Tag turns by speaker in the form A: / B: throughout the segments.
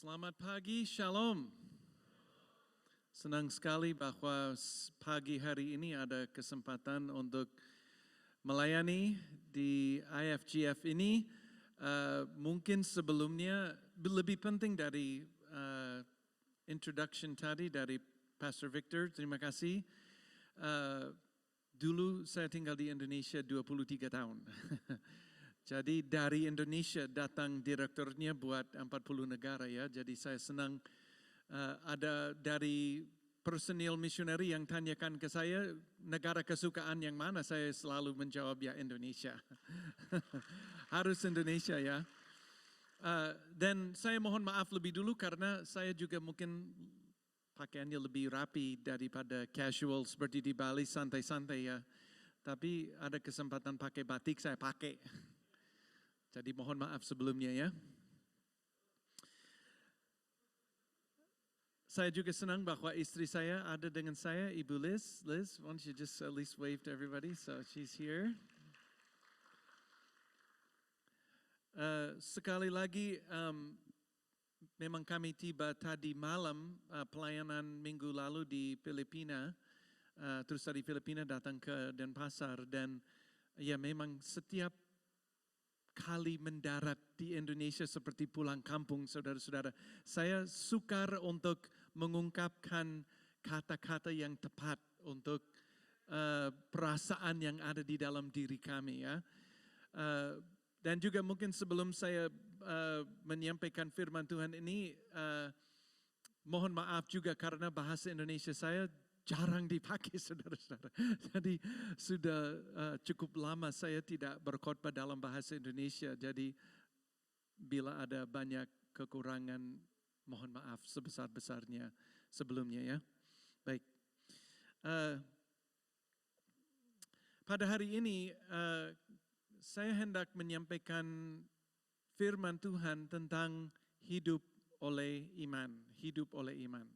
A: Selamat pagi, Shalom. Senang sekali bahwa pagi hari ini ada kesempatan untuk melayani di IFGF ini. Mungkin sebelumnya lebih penting dari introduction tadi dari Pastor Victor, terima kasih. Dulu saya tinggal di Indonesia 23 tahun. Jadi dari Indonesia datang direkturnya buat 40 negara ya. Jadi saya senang ada dari personil misioneri yang tanyakan ke saya negara kesukaan yang mana, saya selalu menjawab ya Indonesia. Harus Indonesia ya. Dan saya mohon maaf lebih dulu karena saya juga mungkin pakaiannya lebih rapi daripada casual seperti di Bali, santai-santai ya. Tapi ada kesempatan pakai batik, saya pakai. Jadi mohon maaf sebelumnya ya. Saya juga senang bahwa istri saya ada dengan saya, Ibu Liz. Liz, why don't you just at least wave to everybody? So she's here. Sekali lagi, memang kami tiba tadi malam pelayanan minggu lalu di Filipina. Terus dari Filipina datang ke Denpasar dan ya memang setiap kali mendarat di Indonesia seperti pulang kampung, saudara-saudara. Saya sukar untuk mengungkapkan kata-kata yang tepat untuk perasaan yang ada di dalam diri kami ya. Dan juga mungkin sebelum saya menyampaikan firman Tuhan ini, mohon maaf juga karena bahasa Indonesia saya jarang dipakai saudara-saudara. Jadi sudah cukup lama saya tidak berkhotbah dalam bahasa Indonesia. Jadi bila ada banyak kekurangan, mohon maaf sebesar-besarnya sebelumnya ya. Baik. Pada hari ini saya hendak menyampaikan firman Tuhan tentang hidup oleh iman. Hidup oleh iman.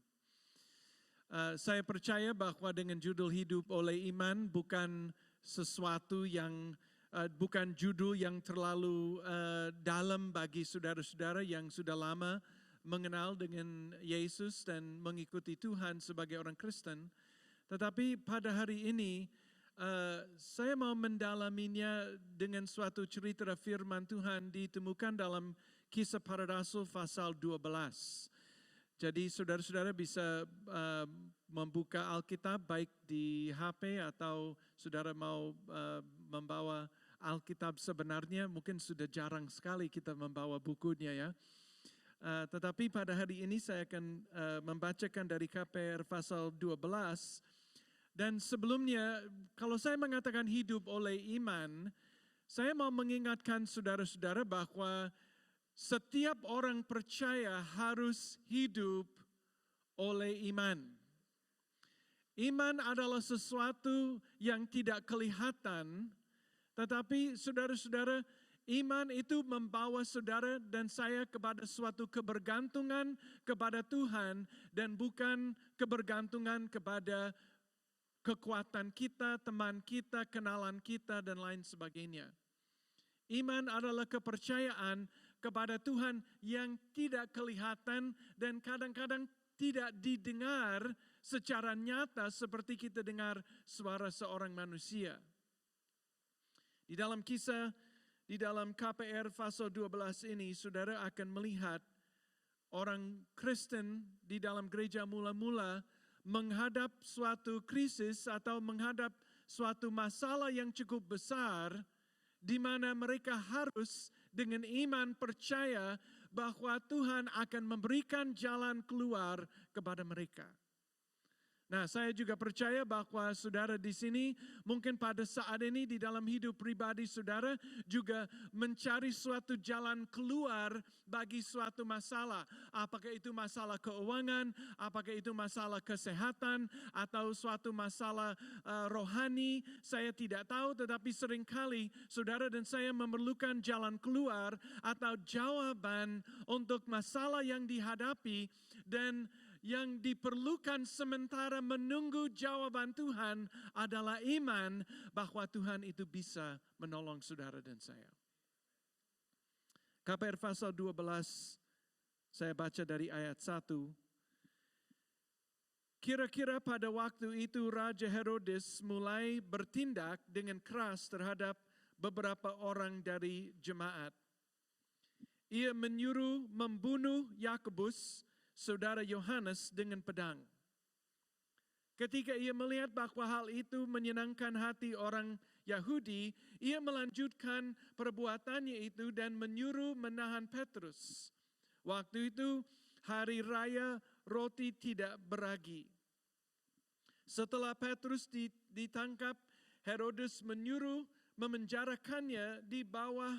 A: Saya percaya bahwa dengan judul hidup oleh iman bukan sesuatu yang bukan judul yang terlalu dalam bagi saudara-saudara yang sudah lama mengenal dengan Yesus dan mengikuti Tuhan sebagai orang Kristen. Tetapi pada hari ini saya mau mendalaminya dengan suatu cerita firman Tuhan ditemukan dalam Kisah Para Rasul pasal 12. Jadi saudara-saudara bisa membuka Alkitab baik di HP atau saudara mau membawa Alkitab sebenarnya, mungkin sudah jarang sekali kita membawa bukunya ya. Tetapi pada hari ini saya akan membacakan dari KPR pasal 12. Dan sebelumnya kalau saya mengatakan hidup oleh iman, saya mau mengingatkan saudara-saudara bahwa setiap orang percaya harus hidup oleh iman. Iman adalah sesuatu yang tidak kelihatan, tetapi saudara-saudara, iman itu membawa saudara dan saya kepada suatu kebergantungan kepada Tuhan dan bukan kebergantungan kepada kekuatan kita, teman kita, kenalan kita, dan lain sebagainya. Iman adalah kepercayaan kepada Tuhan yang tidak kelihatan dan kadang-kadang tidak didengar secara nyata seperti kita dengar suara seorang manusia. Di dalam kisah, di dalam KPR pasal 12 ini, saudara akan melihat orang Kristen di dalam gereja mula-mula menghadap suatu krisis atau menghadap suatu masalah yang cukup besar, di mana mereka harus dengan iman percaya bahwa Tuhan akan memberikan jalan keluar kepada mereka. Nah, saya juga percaya bahwa saudara di sini mungkin pada saat ini di dalam hidup pribadi saudara juga mencari suatu jalan keluar bagi suatu masalah. Apakah itu masalah keuangan, apakah itu masalah kesehatan, atau suatu masalah rohani, saya tidak tahu. Tetapi seringkali saudara dan saya memerlukan jalan keluar atau jawaban untuk masalah yang dihadapi, dan yang diperlukan sementara menunggu jawaban Tuhan adalah iman bahwa Tuhan itu bisa menolong saudara dan saya. KPR pasal 12 Saya baca dari ayat 1. Kira-kira pada waktu itu Raja Herodes mulai bertindak dengan keras terhadap beberapa orang dari jemaat. Ia menyuruh membunuh Yakobus, saudara Yohanes, dengan pedang. Ketika ia melihat bahwa hal itu menyenangkan hati orang Yahudi, ia melanjutkan perbuatannya itu dan menyuruh menahan Petrus. Waktu itu hari raya roti tidak beragi. Setelah Petrus ditangkap, Herodes menyuruh memenjarakannya di bawah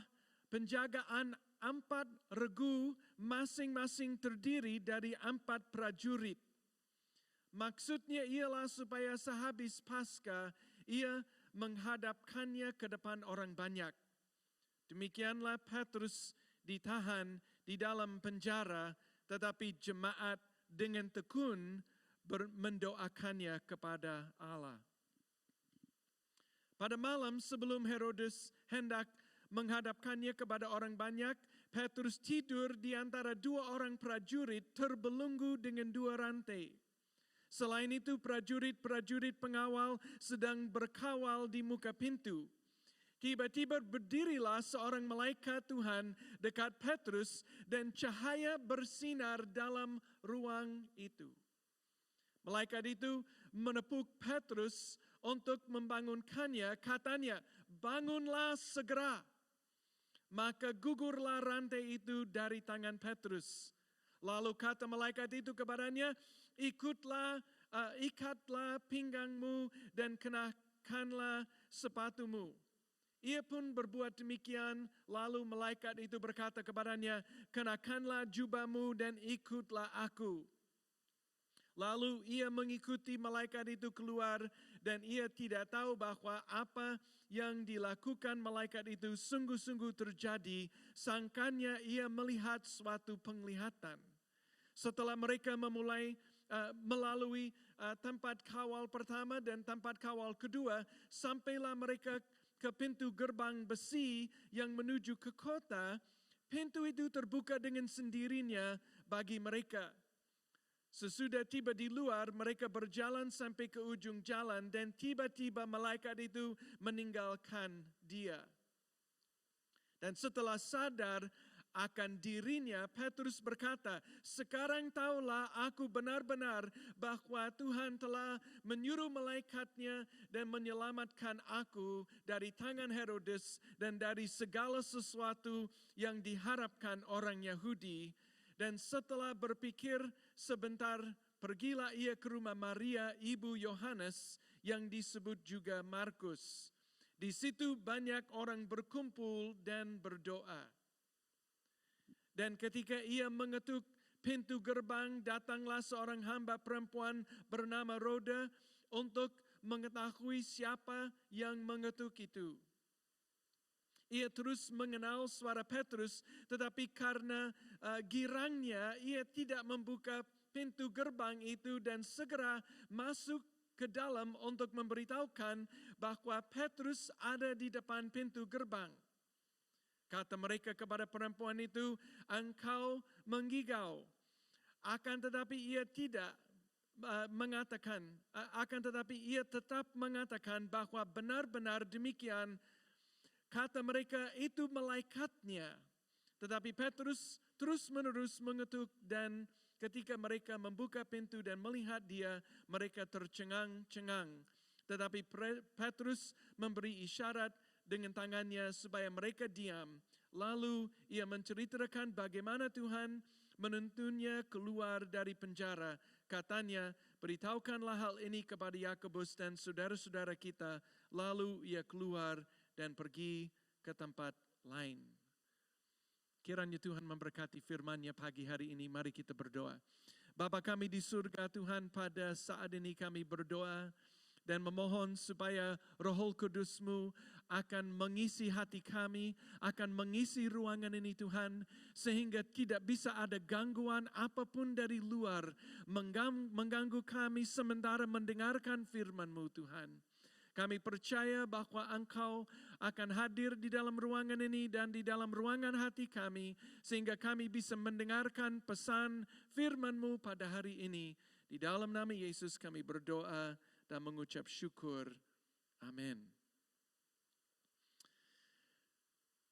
A: penjagaan 4 regu, masing-masing terdiri dari 4 prajurit. Maksudnya ialah supaya sehabis Paskah ia menghadapkannya ke depan orang banyak. Demikianlah Petrus ditahan di dalam penjara, tetapi jemaat dengan tekun mendoakannya kepada Allah. Pada malam sebelum Herodes hendak menghadapkannya kepada orang banyak, Petrus tidur di antara 2 orang prajurit terbelenggu dengan 2 rantai. Selain itu, prajurit-prajurit pengawal sedang berkawal di muka pintu. Tiba-tiba berdirilah seorang malaikat Tuhan dekat Petrus dan cahaya bersinar dalam ruang itu. Malaikat itu menepuk Petrus untuk membangunkannya, katanya, "Bangunlah segera." Maka gugurlah rantai itu dari tangan Petrus. Lalu kata malaikat itu kepadanya, ikatlah pinggangmu dan kenakanlah sepatumu. Ia pun berbuat demikian, lalu malaikat itu berkata kepadanya, kenakanlah jubahmu dan ikutlah aku. Lalu ia mengikuti malaikat itu keluar dan ia tidak tahu bahwa apa yang dilakukan malaikat itu sungguh-sungguh terjadi, sangkanya ia melihat suatu penglihatan. Setelah mereka melalui tempat kawal pertama dan tempat kawal kedua, sampailah mereka ke pintu gerbang besi yang menuju ke kota. Pintu itu terbuka dengan sendirinya bagi mereka. Sesudah tiba di luar, mereka berjalan sampai ke ujung jalan dan tiba-tiba malaikat itu meninggalkan dia. Dan setelah sadar akan dirinya, Petrus berkata, "Sekarang tahulah aku benar-benar bahwa Tuhan telah menyuruh malaikatnya dan menyelamatkan aku dari tangan Herodes dan dari segala sesuatu yang diharapkan orang Yahudi." Dan setelah berpikir sebentar, pergilah ia ke rumah Maria, ibu Yohanes, yang disebut juga Markus. Di situ banyak orang berkumpul dan berdoa. Dan ketika ia mengetuk pintu gerbang, datanglah seorang hamba perempuan bernama Roda untuk mengetahui siapa yang mengetuk itu. Ia terus mengenal suara Petrus, tetapi karena girangnya ia tidak membuka pintu gerbang itu dan segera masuk ke dalam untuk memberitahukan bahwa Petrus ada di depan pintu gerbang. Kata mereka kepada perempuan itu, "Engkau menggigau." Akan tetapi ia tetap mengatakan bahwa benar-benar demikian. Kata mereka, "Itu malaikatnya." Tetapi Petrus terus-menerus mengetuk dan ketika mereka membuka pintu dan melihat dia, mereka tercengang-cengang. Tetapi Petrus memberi isyarat dengan tangannya supaya mereka diam. Lalu ia menceritakan bagaimana Tuhan menuntunnya keluar dari penjara. Katanya, "Beritahukanlah hal ini kepada Yakobus dan saudara-saudara kita." Lalu ia keluar dan pergi ke tempat lain. Kiranya Tuhan memberkati firman-Nya pagi hari ini. Mari kita berdoa. Bapa kami di surga, Tuhan, pada saat ini kami berdoa dan memohon supaya Roh Kudus-Mu akan mengisi hati kami, akan mengisi ruangan ini Tuhan, sehingga tidak bisa ada gangguan apapun dari luar mengganggu kami sementara mendengarkan firman-Mu Tuhan. Kami percaya bahwa Engkau akan hadir di dalam ruangan ini dan di dalam ruangan hati kami, sehingga kami bisa mendengarkan pesan firman-Mu pada hari ini. Di dalam nama Yesus kami berdoa dan mengucap syukur. Amin.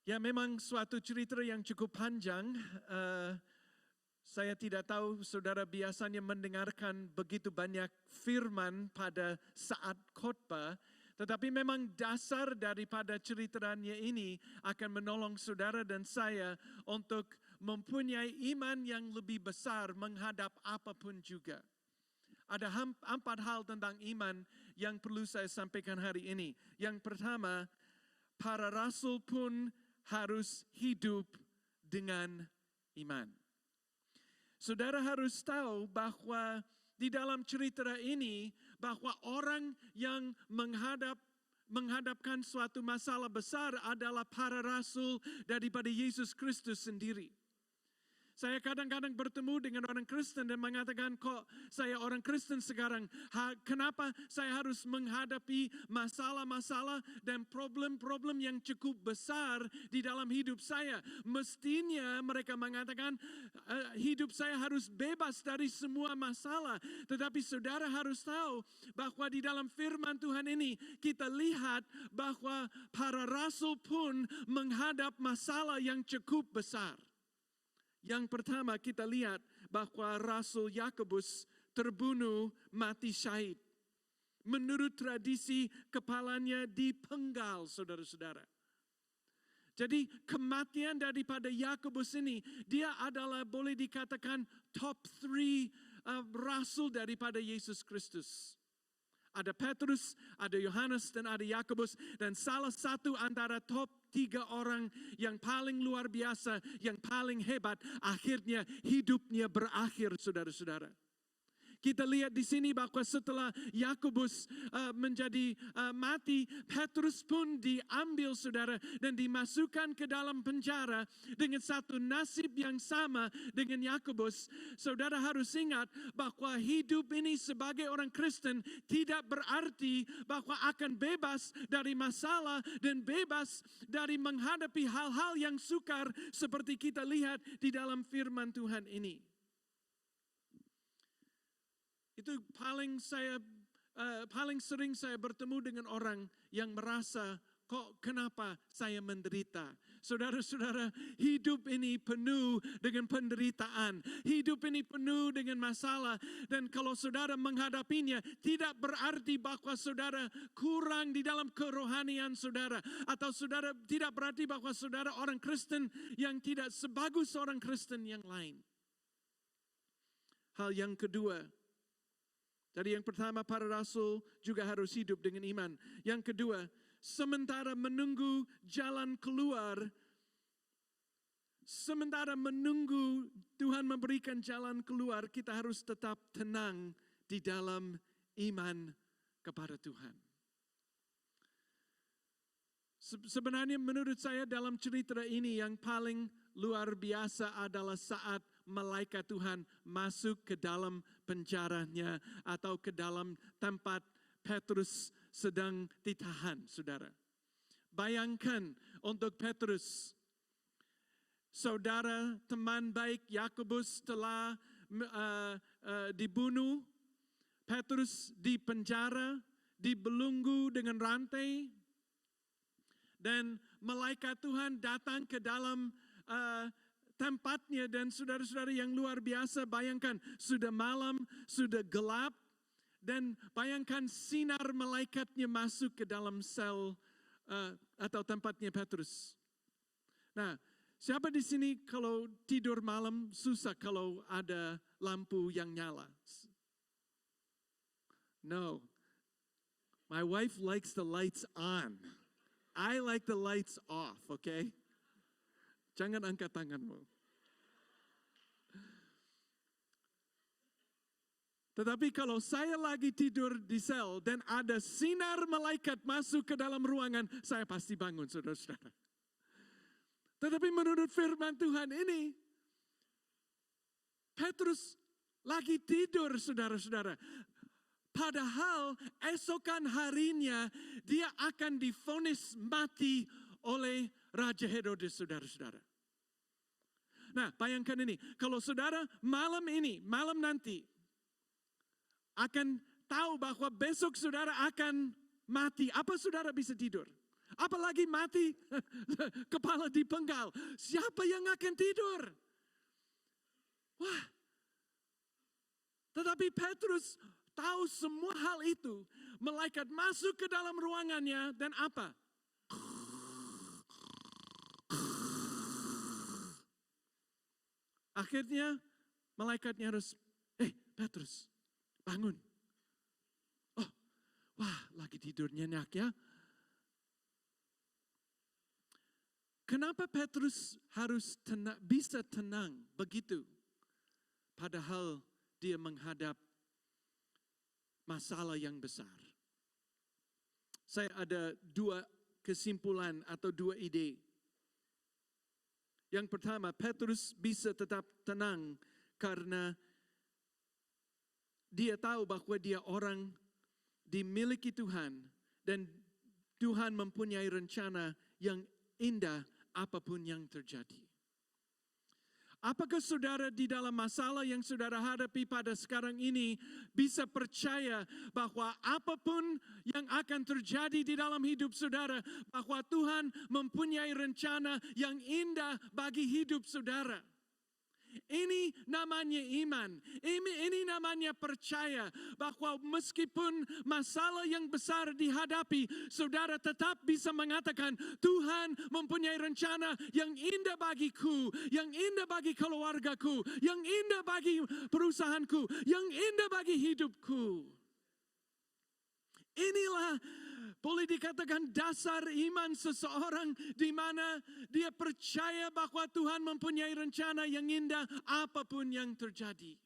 A: Ya, memang suatu cerita yang cukup panjang. Saya tidak tahu saudara biasanya mendengarkan begitu banyak firman pada saat khotbah, tetapi memang dasar daripada ceritanya ini akan menolong saudara dan saya untuk mempunyai iman yang lebih besar menghadap apapun juga. Ada 4 hal tentang iman yang perlu saya sampaikan hari ini. Yang pertama, para rasul pun harus hidup dengan iman. Saudara harus tahu bahwa di dalam cerita ini, bahwa orang yang menghadapkan suatu masalah besar adalah para rasul daripada Yesus Kristus sendiri. Saya kadang-kadang bertemu dengan orang Kristen dan mengatakan, kok saya orang Kristen sekarang, kenapa saya harus menghadapi masalah-masalah dan problem-problem yang cukup besar di dalam hidup saya. Mestinya mereka mengatakan, hidup saya harus bebas dari semua masalah. Tetapi saudara harus tahu bahwa di dalam firman Tuhan ini, kita lihat bahwa para rasul pun menghadap masalah yang cukup besar. Yang pertama kita lihat bahwa Rasul Yakobus terbunuh mati syahid. Menurut tradisi kepalanya dipenggal, saudara-saudara. Jadi kematian daripada Yakobus ini, dia adalah boleh dikatakan top 3 rasul daripada Yesus Kristus. Ada Petrus, ada Yohanes, dan ada Yakobus. Dan salah satu antara top 3 orang yang paling luar biasa, yang paling hebat, akhirnya hidupnya berakhir, saudara-saudara. Kita lihat di sini bahwa setelah Yakobus menjadi mati, Petrus pun diambil, saudara, dan dimasukkan ke dalam penjara dengan satu nasib yang sama dengan Yakobus. Saudara harus ingat bahwa hidup ini sebagai orang Kristen tidak berarti bahwa akan bebas dari masalah dan bebas dari menghadapi hal-hal yang sukar seperti kita lihat di dalam firman Tuhan ini. Itu paling sering saya bertemu dengan orang yang merasa, kok kenapa saya menderita? Saudara-saudara, hidup ini penuh dengan penderitaan. Hidup ini penuh dengan masalah. Dan kalau saudara menghadapinya, tidak berarti bahwa saudara kurang di dalam kerohanian saudara. Atau saudara tidak berarti bahwa saudara orang Kristen yang tidak sebagus orang Kristen yang lain. Hal yang kedua, jadi yang pertama, para rasul juga harus hidup dengan iman. Yang kedua, sementara menunggu jalan keluar, sementara menunggu Tuhan memberikan jalan keluar, kita harus tetap tenang di dalam iman kepada Tuhan. Sebenarnya menurut saya dalam cerita ini yang paling luar biasa adalah saat malaikat Tuhan masuk ke dalam penjaranya atau ke dalam tempat Petrus sedang ditahan, saudara. Bayangkan untuk Petrus, saudara teman baik Yakobus telah dibunuh, Petrus dipenjara, dibelenggu dengan rantai, dan malaikat Tuhan datang ke dalam tempatnya. Dan saudara-saudara yang luar biasa, bayangkan sudah malam, sudah gelap, dan bayangkan sinar malaikatnya masuk ke dalam sel atau tempatnya Petrus. Nah, siapa di sini kalau tidur malam susah kalau ada lampu yang nyala? No, my wife likes the lights on. I like the lights off, okay? Jangan angkat tanganmu. Tetapi kalau saya lagi tidur di sel dan ada sinar malaikat masuk ke dalam ruangan, saya pasti bangun, saudara-saudara. Tetapi menurut firman Tuhan ini, Petrus lagi tidur, saudara-saudara. Padahal esokan harinya dia akan divonis mati oleh Raja Herodes, saudara-saudara. Nah, bayangkan ini, kalau saudara malam nanti akan tahu bahwa besok saudara akan mati, apa saudara bisa tidur? Apalagi mati kepala dipenggal. Siapa yang akan tidur? Wah. Tetapi Petrus tahu semua hal itu. Malaikat masuk ke dalam ruangannya dan apa? Akhirnya malaikatnya harus, Petrus, bangun. Oh, wah lagi tidur nyenyak ya. Kenapa Petrus harus bisa tenang begitu? Padahal dia menghadap masalah yang besar. Saya ada dua kesimpulan atau dua ide. Yang pertama, Petrus bisa tetap tenang karena dia tahu bahwa dia orang dimiliki Tuhan dan Tuhan mempunyai rencana yang indah apapun yang terjadi. Apakah saudara di dalam masalah yang saudara hadapi pada sekarang ini bisa percaya bahwa apapun yang akan terjadi di dalam hidup saudara, bahwa Tuhan mempunyai rencana yang indah bagi hidup saudara? Ini namanya iman. Ini namanya percaya bahwa meskipun masalah yang besar dihadapi, saudara tetap bisa mengatakan, Tuhan mempunyai rencana yang indah bagiku, yang indah bagi keluargaku, yang indah bagi perusahaanku, yang indah bagi hidupku. Inilah boleh dikatakan dasar iman seseorang, di mana dia percaya bahwa Tuhan mempunyai rencana yang indah apapun yang terjadi.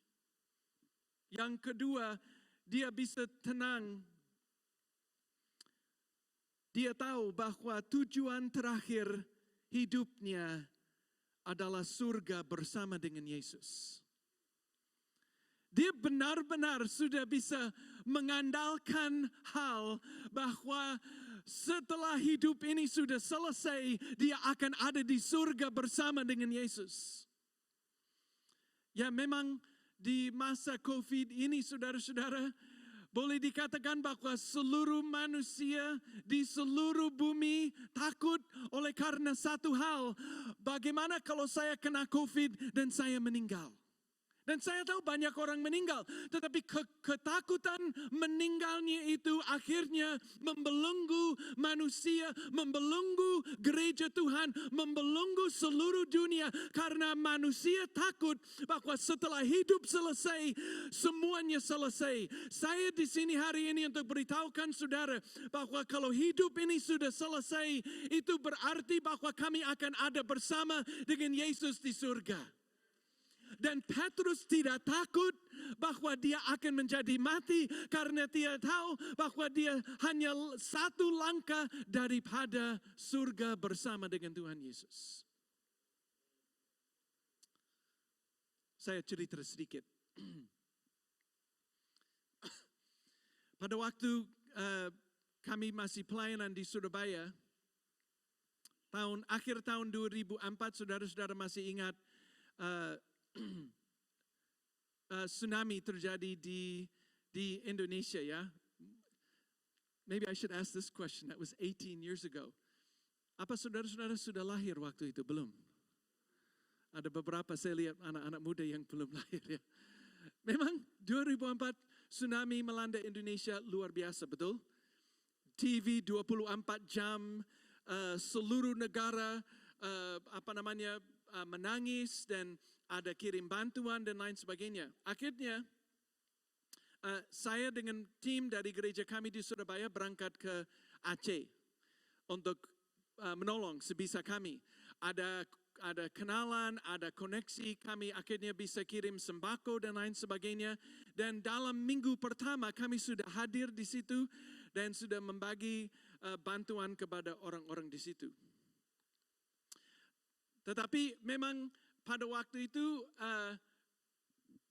A: Yang kedua, dia bisa tenang. Dia tahu bahwa tujuan terakhir hidupnya adalah surga bersama dengan Yesus. Dia benar-benar sudah bisa mengandalkan hal bahwa setelah hidup ini sudah selesai, dia akan ada di surga bersama dengan Yesus. Ya memang di masa COVID ini saudara-saudara, boleh dikatakan bahwa seluruh manusia di seluruh bumi takut oleh karena satu hal. Bagaimana kalau saya kena COVID dan saya meninggal? Dan saya tahu banyak orang meninggal, tetapi ketakutan meninggalnya itu akhirnya membelenggu manusia, membelenggu gereja Tuhan, membelenggu seluruh dunia. Karena manusia takut bahwa setelah hidup selesai, semuanya selesai. Saya di sini hari ini untuk beritahukan saudara bahwa kalau hidup ini sudah selesai, itu berarti bahwa kami akan ada bersama dengan Yesus di surga. Dan Petrus tidak takut bahwa dia akan menjadi mati karena dia tahu bahwa dia hanya satu langkah daripada surga bersama dengan Tuhan Yesus. Saya cerita sedikit. Pada waktu kami masih pelayanan di Surabaya, akhir tahun 2004, saudara-saudara masih ingat tsunami terjadi di Indonesia ya. Maybe I should ask this question. That was 18 years ago. Apa saudara-saudara sudah lahir waktu itu? Belum. Ada beberapa saya lihat anak-anak muda yang belum lahir ya. Memang 2004 tsunami melanda Indonesia luar biasa, betul? TV 24 jam, seluruh negara menangis dan ada kirim bantuan dan lain sebagainya. Akhirnya saya dengan tim dari gereja kami di Surabaya berangkat ke Aceh untuk menolong sebisa kami. Ada kenalan, ada koneksi, kami akhirnya bisa kirim sembako dan lain sebagainya. Dan dalam minggu pertama kami sudah hadir di situ dan sudah membagi bantuan kepada orang-orang di situ. Tetapi memang pada waktu itu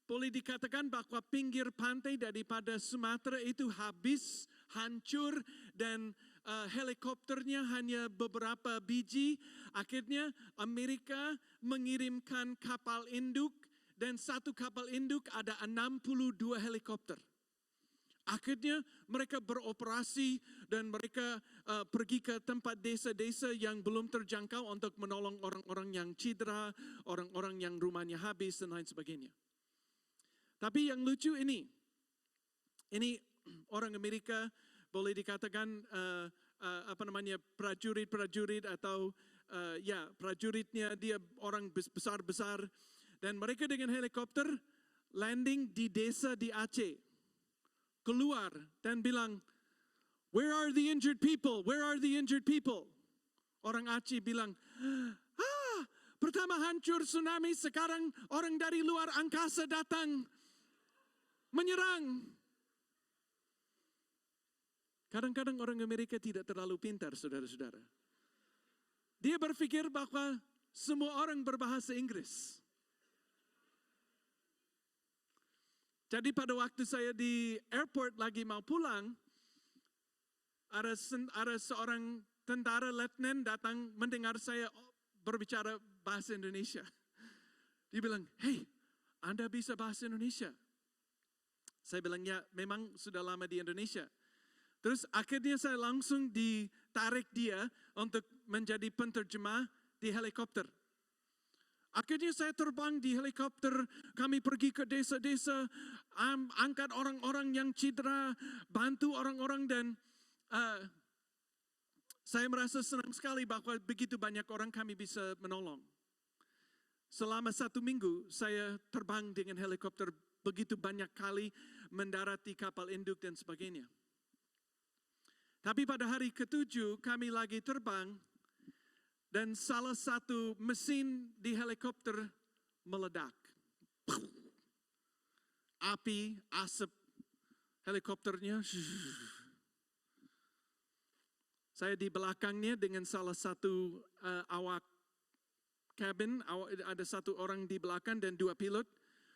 A: boleh dikatakan bahwa pinggir pantai daripada Sumatera itu habis, hancur, dan helikopternya hanya beberapa biji. Akhirnya Amerika mengirimkan kapal induk, dan satu kapal induk ada 62 helikopter. Akhirnya mereka beroperasi dan mereka pergi ke tempat desa-desa yang belum terjangkau untuk menolong orang-orang yang cedera, orang-orang yang rumahnya habis dan lain sebagainya. Tapi yang lucu ini orang Amerika boleh dikatakan prajurit-prajurit atau prajuritnya dia orang besar-besar, dan mereka dengan helikopter landing di desa di Aceh, keluar dan bilang, "Where are the injured people? Where are the injured people?" Orang Aceh bilang, pertama hancur tsunami, sekarang orang dari luar angkasa datang menyerang. Kadang-kadang orang Amerika tidak terlalu pintar, saudara-saudara. Dia berpikir bahwa semua orang berbahasa Inggris. Jadi pada waktu saya di airport lagi mau pulang, ada seorang tentara letnan datang mendengar saya berbicara bahasa Indonesia. Dia bilang, "Hey, Anda bisa bahasa Indonesia?" Saya bilang, "Ya, memang sudah lama di Indonesia." Terus akhirnya saya langsung ditarik dia untuk menjadi penterjemah di helikopter. Akhirnya saya terbang di helikopter, kami pergi ke desa-desa, angkat orang-orang yang cedera, bantu orang-orang, dan saya merasa senang sekali bahwa begitu banyak orang kami bisa menolong. Selama 1 minggu saya terbang dengan helikopter begitu banyak kali, mendarat di kapal induk dan sebagainya. Tapi pada hari ke-7 kami lagi terbang, dan salah satu mesin di helikopter meledak. Api, asap, helikopternya. Saya di belakangnya dengan salah satu awak cabin, ada satu orang di belakang dan 2 pilot.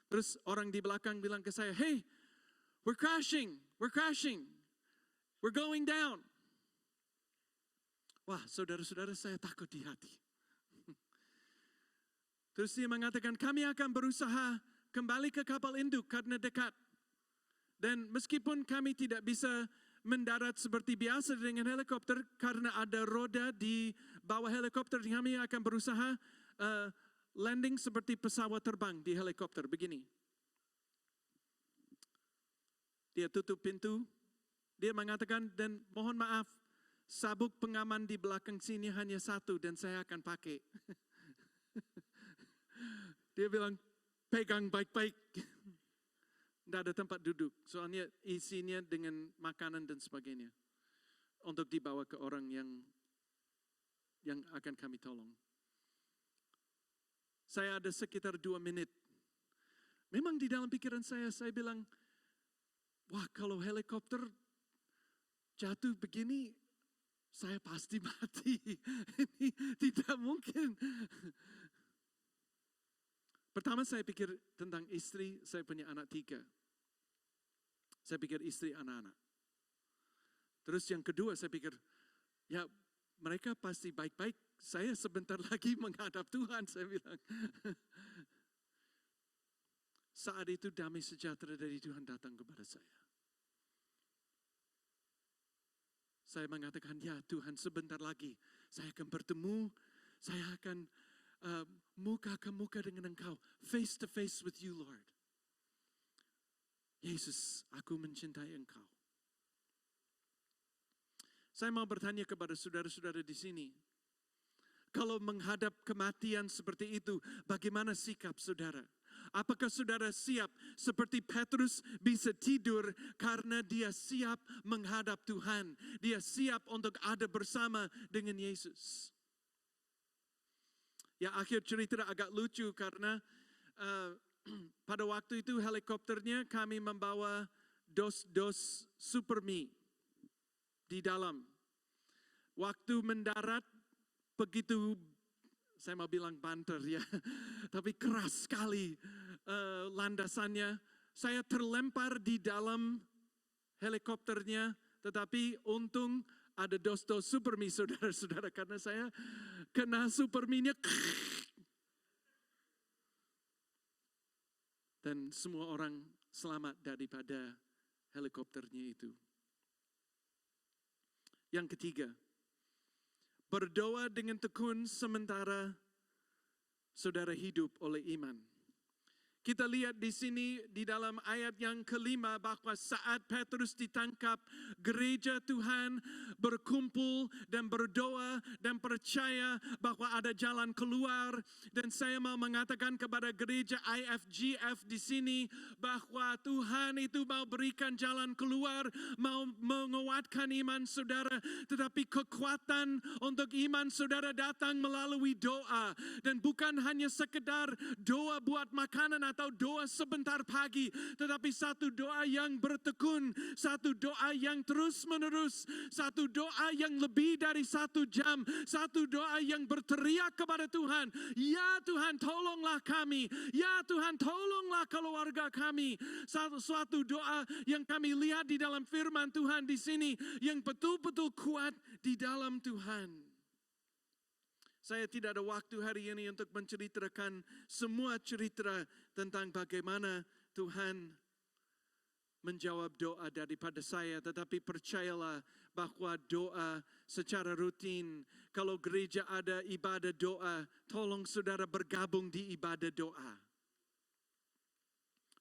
A: Terus orang di belakang bilang ke saya, "Hey, we're crashing, we're going down." Wah, saudara-saudara, saya takut di hati. Terus dia mengatakan, "Kami akan berusaha kembali ke kapal induk karena dekat. Dan meskipun kami tidak bisa mendarat seperti biasa dengan helikopter karena ada roda di bawah helikopter, kami akan berusaha landing seperti pesawat terbang di helikopter begini." Dia tutup pintu. Dia mengatakan, "Dan mohon maaf, sabuk pengaman di belakang sini hanya 1 dan saya akan pakai." Dia bilang, "Pegang baik-baik." Tidak ada tempat duduk, soalnya isinya dengan makanan dan sebagainya untuk dibawa ke orang yang akan kami tolong. Saya ada sekitar 2 menit. Memang di dalam pikiran saya bilang, wah, kalau helikopter jatuh begini, saya pasti mati. Ini tidak mungkin. Pertama saya pikir tentang istri, saya punya anak 3. Saya pikir istri, anak-anak. Terus yang kedua saya pikir, ya mereka pasti baik-baik. Saya sebentar lagi menghadap Tuhan, saya bilang. Saat itu damai sejahtera dari Tuhan datang kepada saya. Saya mengatakan, ya Tuhan, sebentar lagi saya akan bertemu, saya akan muka ke muka dengan Engkau, face to face with you, Lord. Yesus, aku mencintai Engkau. Saya mau bertanya kepada saudara-saudara di sini, kalau menghadap kematian seperti itu, bagaimana sikap saudara? Apakah saudara siap seperti Petrus bisa tidur karena dia siap menghadap Tuhan? Dia siap untuk ada bersama dengan Yesus. Ya, akhir cerita agak lucu karena pada waktu itu helikopternya kami membawa dos Supermi di dalam. Waktu mendarat begitu, saya mau bilang banter ya, tapi keras sekali landasannya. Saya terlempar di dalam helikopternya, tetapi untung ada dos-dos supermi saudara-saudara, karena saya kena superminya. Dan semua orang selamat daripada helikopternya itu. Yang ketiga, berdoa dengan tekun sementara saudara hidup oleh iman. Kita lihat di sini di dalam ayat yang kelima bahwa saat Petrus ditangkap, gereja Tuhan berkumpul dan berdoa dan percaya bahwa ada jalan keluar. Dan saya mau mengatakan kepada gereja IFGF di sini bahwa Tuhan itu mau berikan jalan keluar, mau menguatkan iman saudara. Tetapi kekuatan untuk iman saudara datang melalui doa. Dan bukan hanya sekedar doa buat makanan atau doa sebentar pagi, tetapi satu doa yang bertekun, satu doa yang terus menerus, satu doa yang lebih dari 1 jam, satu doa yang berteriak kepada Tuhan, ya Tuhan tolonglah kami, ya Tuhan tolonglah keluarga kami. Suatu doa yang kami lihat di dalam firman Tuhan di sini, yang betul-betul kuat di dalam Tuhan. Saya tidak ada waktu hari ini untuk menceritakan semua cerita tentang bagaimana Tuhan menjawab doa daripada saya. Tetapi percayalah bahwa doa secara rutin, kalau gereja ada ibadah doa, tolong saudara bergabung di ibadah doa.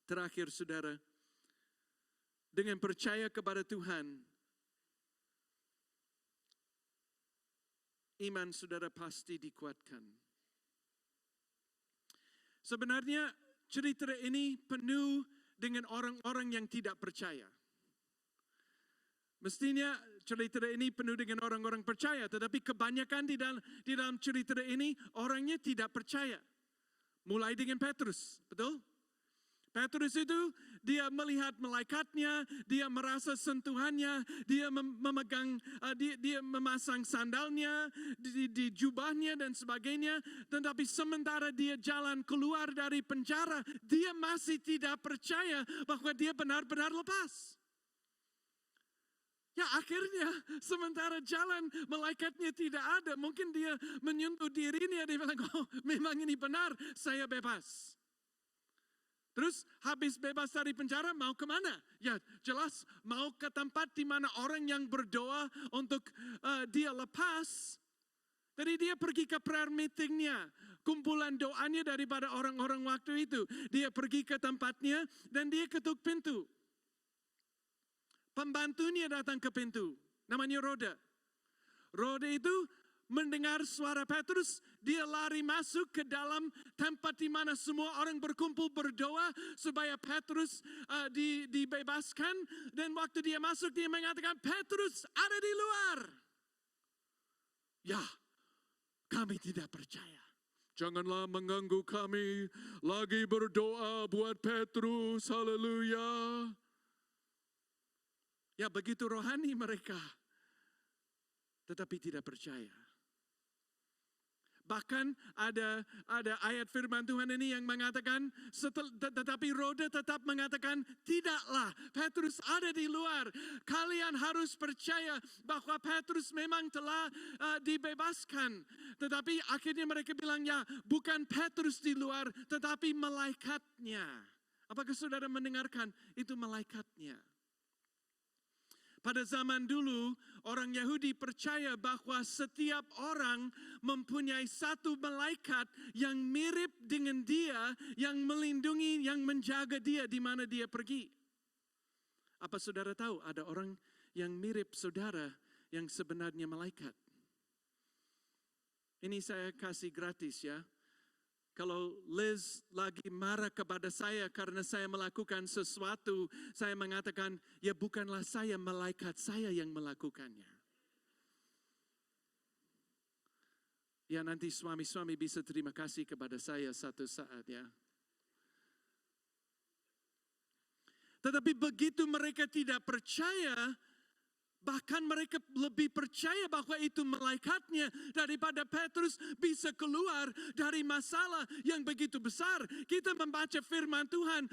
A: Terakhir saudara, dengan percaya kepada Tuhan, iman saudara pasti dikuatkan. Sebenarnya cerita ini penuh dengan orang-orang yang tidak percaya. Mestinya cerita ini penuh dengan orang-orang percaya, tetapi kebanyakan di dalam cerita ini orangnya tidak percaya. Mulai dengan Petrus, betul? Petrus itu dia melihat malaikatnya, dia merasa sentuhannya, dia memegang, dia memasang sandalnya di jubahnya dan sebagainya. Tetapi sementara dia jalan keluar dari penjara, dia masih tidak percaya bahwa dia benar-benar lepas. Ya akhirnya sementara jalan malaikatnya tidak ada. Mungkin dia menyentuh dirinya, dia bilang, oh memang ini benar, saya bebas. Terus habis bebas dari penjara mau kemana? Ya jelas mau ke tempat di mana orang yang berdoa untuk dia lepas. Jadi dia pergi ke prayer meetingnya, kumpulan doanya daripada orang-orang waktu itu. Dia pergi ke tempatnya dan dia ketuk pintu. Pembantunya datang ke pintu, namanya Roda. Roda itu mendengar suara Petrus, dia lari masuk ke dalam tempat di mana semua orang berkumpul berdoa supaya Petrus dibebaskan. Dan waktu dia masuk, dia mengatakan, Petrus ada di luar. Ya, kami tidak percaya. Janganlah mengganggu kami, lagi berdoa buat Petrus, haleluya. Ya begitu rohani mereka, tetapi tidak percaya. Bahkan ada ayat firman Tuhan ini yang mengatakan, tetapi Roda tetap mengatakan, tidaklah, Petrus ada di luar. Kalian harus percaya bahwa Petrus memang telah dibebaskan. Tetapi akhirnya mereka bilang, ya bukan Petrus di luar, tetapi malaikatnya. Apakah saudara mendengarkan? Itu malaikatnya. Pada zaman dulu, orang Yahudi percaya bahwa setiap orang mempunyai satu malaikat yang mirip dengan dia, yang melindungi, yang menjaga dia di mana dia pergi. Apa saudara tahu ada orang yang mirip saudara yang sebenarnya malaikat? Ini saya kasih gratis ya. Kalau Liz lagi marah kepada saya karena saya melakukan sesuatu, saya mengatakan, ya bukanlah saya, malaikat saya yang melakukannya. Ya nanti suami-suami bisa terima kasih kepada saya satu saat ya. Tetapi begitu mereka tidak percaya bahkan mereka lebih percaya bahwa itu malaikatnya daripada Petrus bisa keluar dari masalah yang begitu besar. Kita membaca firman Tuhan,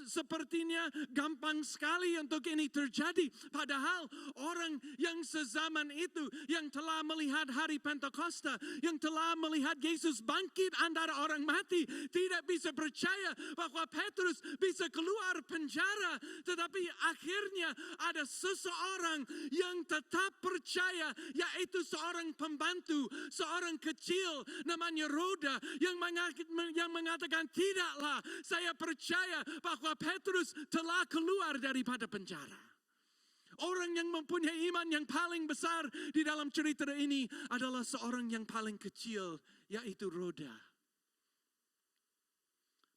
A: sepertinya gampang sekali untuk ini terjadi. Padahal orang yang sezaman itu, yang telah melihat hari Pentakosta, yang telah melihat Yesus bangkit antara orang mati, tidak bisa percaya bahwa Petrus bisa keluar penjara. Tetapi akhirnya ada seseorang yang tetap percaya, yaitu seorang pembantu, seorang kecil namanya Roda, yang mengatakan, tidaklah, saya percaya bahwa Petrus telah keluar daripada penjara. Orang yang mempunyai iman yang paling besar di dalam cerita ini adalah seorang yang paling kecil, yaitu Roda.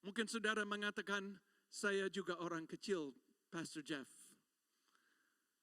A: Mungkin saudara mengatakan, saya juga orang kecil, Pastor Jeff.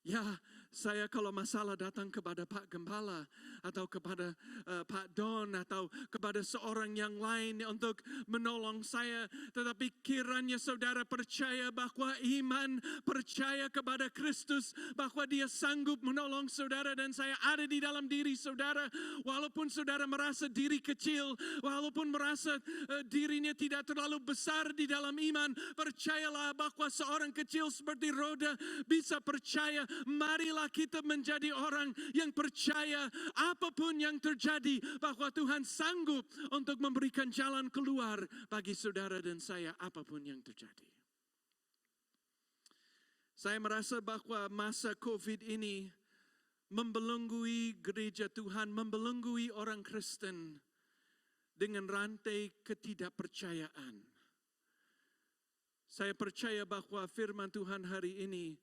A: Ya, saya kalau masalah datang kepada Pak Gembala atau kepada Pak Don atau kepada seorang yang lain untuk menolong saya. Tetapi kiranya saudara percaya bahwa iman, percaya kepada Kristus, bahwa Dia sanggup menolong saudara dan saya ada di dalam diri saudara. Walaupun saudara merasa diri kecil, walaupun merasa dirinya tidak terlalu besar di dalam iman, percayalah bahwa seorang kecil seperti Roda bisa percaya. Marilah kita menjadi orang yang percaya apapun yang terjadi bahwa Tuhan sanggup untuk memberikan jalan keluar bagi saudara dan saya apapun yang terjadi. Saya merasa bahwa masa COVID ini membelenggu gereja Tuhan, membelenggu orang Kristen dengan rantai ketidakpercayaan. Saya percaya bahwa firman Tuhan hari ini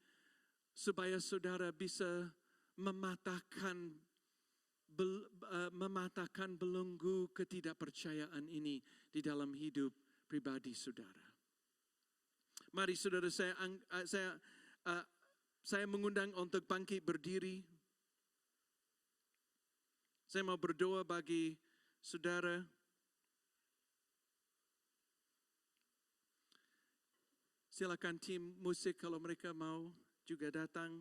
A: supaya saudara bisa mematahkan belenggu ketidakpercayaan ini di dalam hidup pribadi saudara. Mari saudara, saya mengundang untuk bangkit berdiri. Saya mau berdoa bagi saudara. Silakan tim musik kalau mereka mau juga datang.